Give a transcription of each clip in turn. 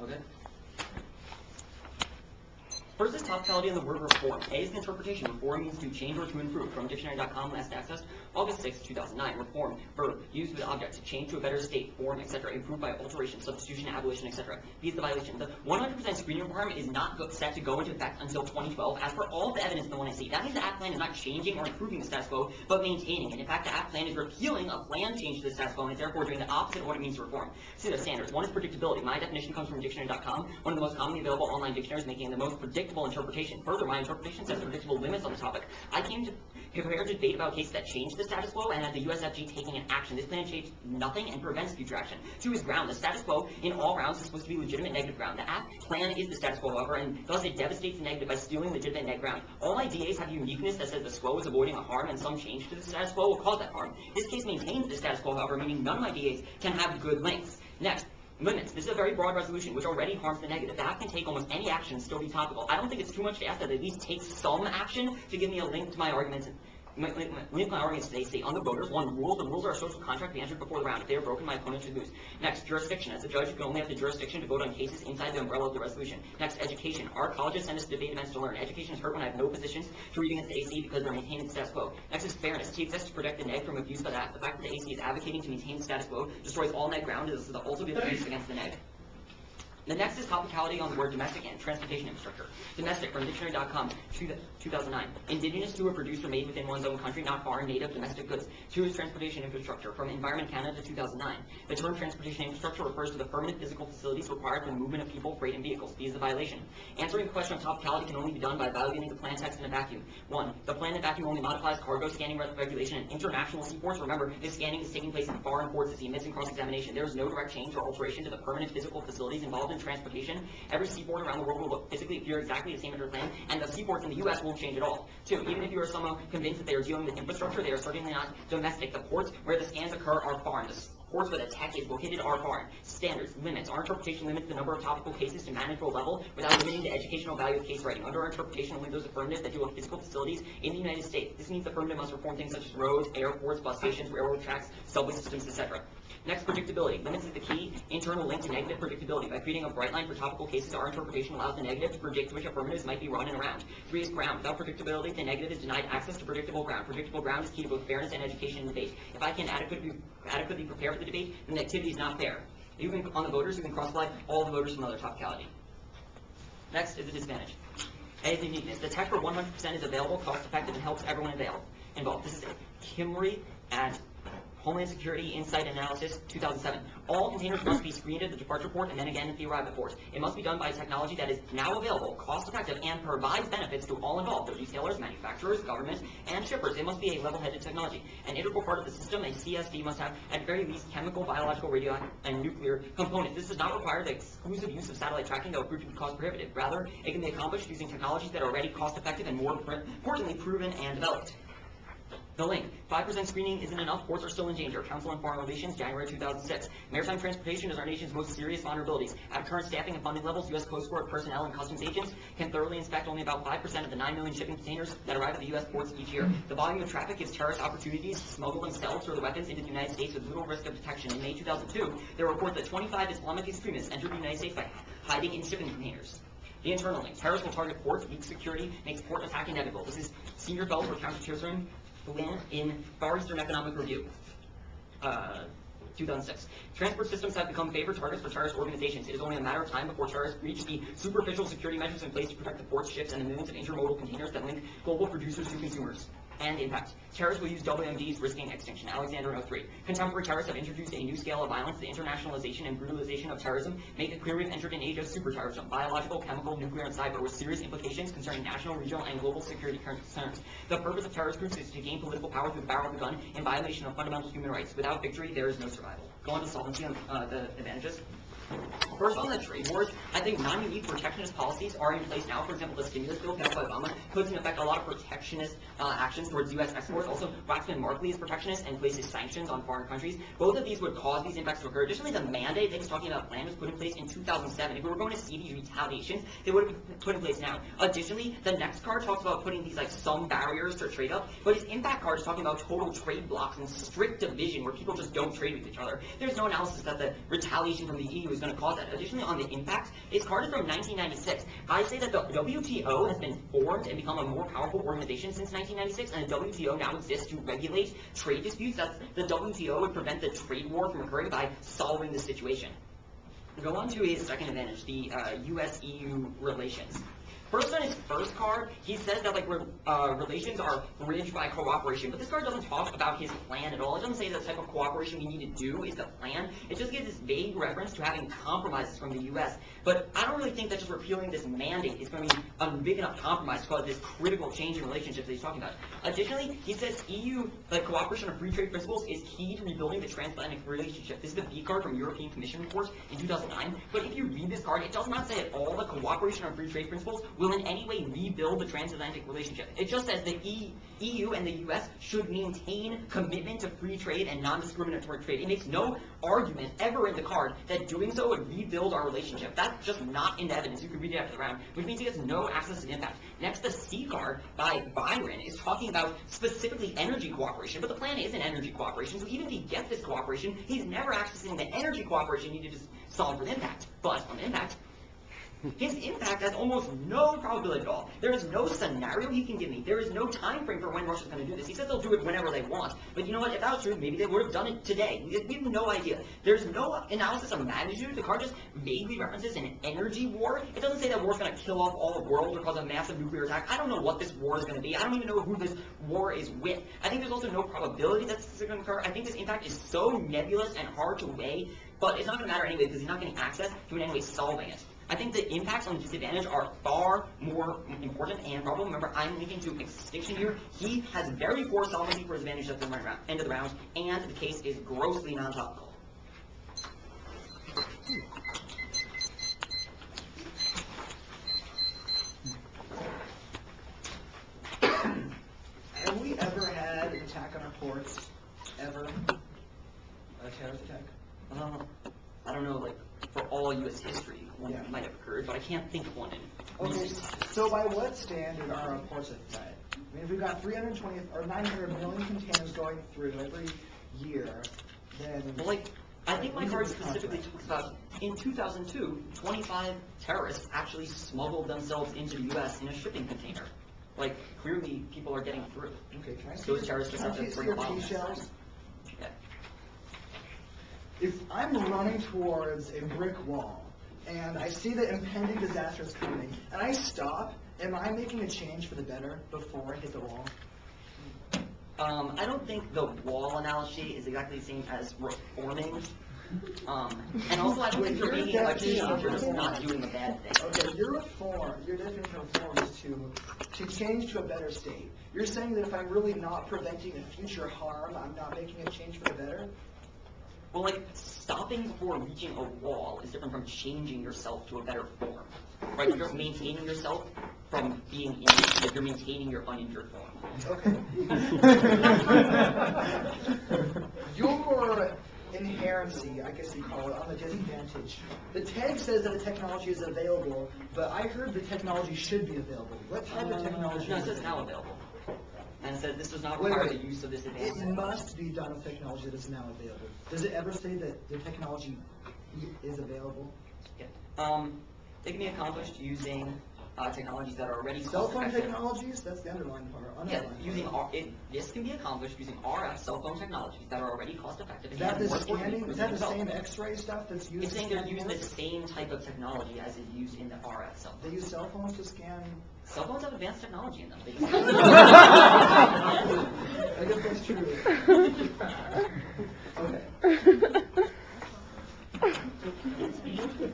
Okay. First is topicality on the word reform. A is the interpretation. Reform means to change or to improve. From dictionary.com, last accessed August 6, 2009. Reform, verb, used with object, to change to a better state, form, etc., improved by alteration, substitution, abolition, etc. B is the violation. The 100% screening requirement is not set to go into effect until 2012, as per all the evidence in the one I see. That means the app plan is not changing or improving the status quo, but maintaining it. In fact, the app plan is repealing a planned change to the status quo, and it's therefore doing the opposite of what it means to reform. See the standards. One is predictability. My definition comes from dictionary.com, one of the most commonly available online dictionaries, making the most predictable interpretation. Further, my interpretation sets predictable limits on the topic. I came to prepare to debate about cases that changed the status quo and had the USFG taking an action. This plan changed nothing and prevents future action. 2 is ground. The status quo in all rounds is supposed to be legitimate negative ground. The app plan is the status quo, however, and thus it devastates the negative by stealing legitimate net ground. All my DAs have uniqueness that says the SQO is avoiding a harm, and some change to the status quo will cause that harm. This case maintains the status quo, however, meaning none of my DAs can have good links. Next, limits. This is a very broad resolution, which already harms the negative. The app can take almost any action and still be topical. I don't think it's too much to ask that it at least take some action to give me a link to my arguments. Link my arguments today state on the voters. 1, rules. The rules are a social contract to be entered before the round. If they are broken, my opponent should lose. Next, jurisdiction. As a judge, you can only have the jurisdiction to vote on cases inside the umbrella of the resolution. Next, education. Our colleges send us to debate events to learn. Education is hurt when I have no positions to read against the AC because they're maintaining the status quo. Next is fairness. T exists to protect the neg from abuse by the app. The fact that the AC is advocating to maintain the status quo destroys all neg ground. This is the ultimate abuse against the neg. The next is topicality on the word domestic and transportation infrastructure. Domestic, from dictionary.com, 2009. Indigenous to or produced or made within one's own country, not foreign, native, domestic goods. 2 is transportation infrastructure, from Environment Canada, 2009. The term transportation infrastructure refers to the permanent physical facilities required for the movement of people, freight, and vehicles. B is the violation. Answering the question of topicality can only be done by evaluating the plan text in a vacuum. 1. The plan in vacuum only modifies cargo scanning regulation and international seaports. Remember, this scanning is taking place in foreign ports as the omits in cross-examination. There is no direct change or alteration to the permanent physical facilities involved in transportation. Every seaport around the world will physically appear exactly the same under plan, and the seaports in the U.S. won't change at all. 2, even if you are somehow convinced that they are dealing with infrastructure, they are certainly not domestic. The ports where the scans occur are foreign. The ports where the tech is located are foreign. Standards, limits. Our interpretation limits the number of topical cases to manageable level without limiting the educational value of case writing. Under our interpretation, only those affirmatives that deal with physical facilities in the United States. This means the affirmative must reform things such as roads, airports, bus stations, railroad tracks, subway systems, etc. Next, predictability. Limits is the key internal link to negative predictability. By creating a bright line for topical cases, our interpretation allows the negative to predict which affirmatives might be run and around. 3 is ground. Without predictability, the negative is denied access to predictable ground. Predictable ground is key to both fairness and education in debate. If I can adequately prepare for the debate, then the activity is not fair. Even on the voters, you can cross-apply all the voters from another topicality. Next is the disadvantage. A is the uniqueness. The tech for 100% is available, cost-effective, and helps everyone involved. This is Kimmery at Homeland Security Insight Analysis, 2007. All containers must be screened at the departure port and then again at the arrival port. It must be done by technology that is now available, cost-effective, and provides benefits to all involved, the retailers, manufacturers, government, and shippers. It must be a level-headed technology. An integral part of the system, a CSD, must have, at very least, chemical, biological, radio, and nuclear components. This does not require the exclusive use of satellite tracking that would prove to be cost-prohibitive. Rather, it can be accomplished using technologies that are already cost-effective and, more importantly, proven and developed. The link. 5% screening isn't enough. Ports are still in danger. Council on Foreign Relations, January 2006. Maritime transportation is our nation's most serious vulnerabilities. At current staffing and funding levels, U.S. Coast Guard personnel and customs agents can thoroughly inspect only about 5% of the 9 million shipping containers that arrive at the U.S. ports each year. The volume of traffic gives terrorists opportunities to smuggle themselves or the weapons into the United States with little risk of detection. In May 2002, there were reports that 25 Islamic extremists entered the United States by hiding in shipping containers. The internal link. Terrorists will target ports. Weak security makes port attack inevitable. This is Senior Fellow for Counterterrorism in Far Eastern Economic Review, 2006. Transport systems have become favored targets for terrorist organizations. It is only a matter of time before terrorists breach the superficial security measures in place to protect the ports, ships, and the millions of intermodal containers that link global producers to consumers. And impact. Terrorists will use WMDs, risking extinction. Alexander 03. Contemporary terrorists have introduced a new scale of violence. The internationalization and brutalization of terrorism make it clear we've entered an age of super terrorism, biological, chemical, nuclear, and cyber, with serious implications concerning national, regional, and global security concerns. The purpose of terrorist groups is to gain political power through the barrel of a gun in violation of fundamental human rights. Without victory, there is no survival. Go on to solvency on the advantages. First, on the trade wars, I think non-unique protectionist policies are in place now. For example, the stimulus bill passed by Obama puts in effect a lot of protectionist actions towards U.S. exports. Also, Waxman-Markey is protectionist and places sanctions on foreign countries. Both of these would cause these impacts to occur. Additionally, the mandate they was talking about plan was put in place in 2007. If we were going to see these retaliations, they would have been put in place now. Additionally, the next card talks about putting these some barriers to trade up, but his impact card is talking about total trade blocks and strict division where people just don't trade with each other. There's no analysis that the retaliation from the EU is going to cause that. Additionally, on the impact, this card is from 1996. I say that the WTO has been formed and become a more powerful organization since 1996, and the WTO now exists to regulate trade disputes. That the WTO would prevent the trade war from occurring by solving the situation. We'll go on to his second advantage, the U.S.-EU relations. First on his first card, he says that relations are bridged by cooperation, but this card doesn't talk about his plan at all. It doesn't say the type of cooperation we need to do is the plan. It just gives this vague reference to having compromises from the U.S. But I don't really think that just repealing this mandate is going to be a big enough compromise to cause this critical change in relationships that he's talking about. Additionally, he says EU cooperation of free trade principles is key to rebuilding the transatlantic relationship. This is the B card from European Commission report in 2009. But if you read this card, it does not say at all that cooperation of free trade principles will in any way rebuild the transatlantic relationship. It just says the EU and the U.S. should maintain commitment to free trade and non-discriminatory trade. It makes no argument ever in the card that doing so would rebuild our relationship. That's just not in the evidence. You can read it after the round, which means he has no access to impact. Next, the C card by Byron is talking about specifically energy cooperation, but the plan isn't energy cooperation, so even if he gets this cooperation, he's never accessing the energy cooperation needed to solve for impact. But on impact, his impact has almost no probability at all. There is no scenario he can give me. There is no time frame for when Russia's going to do this. He says they'll do it whenever they want. But you know what? If that was true, maybe they would have done it today. We have no idea. There's no analysis of magnitude. The card just vaguely references an energy war. It doesn't say that war's going to kill off all the world or cause a massive nuclear attack. I don't know what this war is going to be. I don't even know who this war is with. I think there's also no probability that this is going to occur. I think this impact is so nebulous and hard to weigh, but it's not going to matter anyway because he's not getting access to in any way solving it. I think the impacts on the disadvantage are far more important and probable. Remember, I'm linking to extinction here. He has very poor solvency for his advantage at the end of the round, and the case is grossly non-topical. Have we ever had an attack on our ports? Ever? A terrorist attack? I don't know, for all U.S. history, one might have occurred, but I can't think of one in Okay, so by what standard are our ports at threat? I mean, if we've got 320 or 900 million containers going through every year, then... Well, I think my card specifically talks about, in 2002, 25 terrorists actually smuggled themselves into the U.S. in a shipping container. Clearly, people are getting through. Okay, can I see Those terrorists just have to bring a bomb. T-shells? Okay. If I'm running towards a brick wall, and I see the impending disaster is coming, and I stop, am I making a change for the better before I hit the wall? I don't think the wall analogy is exactly the same as reforming. And also, I don't think you're making a change, you're just not doing a bad thing. Okay, your definition of reform is to change to a better state. You're saying that if I'm really not preventing a future harm, I'm not making a change for the better? Well, stopping before reaching a wall is different from changing yourself to a better form. Right? You're just maintaining yourself from being injured. You're maintaining your uninjured form. Okay. Your inherency, I guess you call it, on the disadvantage. The tag says that the technology is available, but I heard the technology should be available. What type of technology? No, it says now available. And it says this does not require the use of this advanced It must be done with technology that is now available. Does it ever say that the technology is available? Yeah. It can be accomplished using technologies that are already cell phone cost-effective. technologies? That's the underlying part. This can be accomplished using RF cell phone technologies that are already cost-effective. Is that the same X-ray stuff that's used? It's saying they're using the same type of technology as is used in the RF cell phone. They use cell phones to scan. Cell phones have advanced technology in them. I guess that's true. Okay.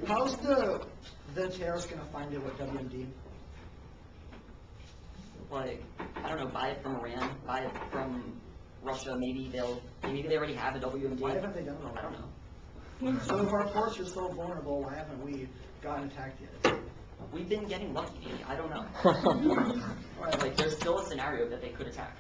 How's the terrorists going to find out what WMD? I don't know, buy it from Iran, buy it from Russia, maybe they already have a WMD. Why haven't they done it already? I don't know. So if our ports are so vulnerable, why haven't we gotten attacked yet? We've been getting lucky, maybe. I don't know. There's still a scenario that they could attack.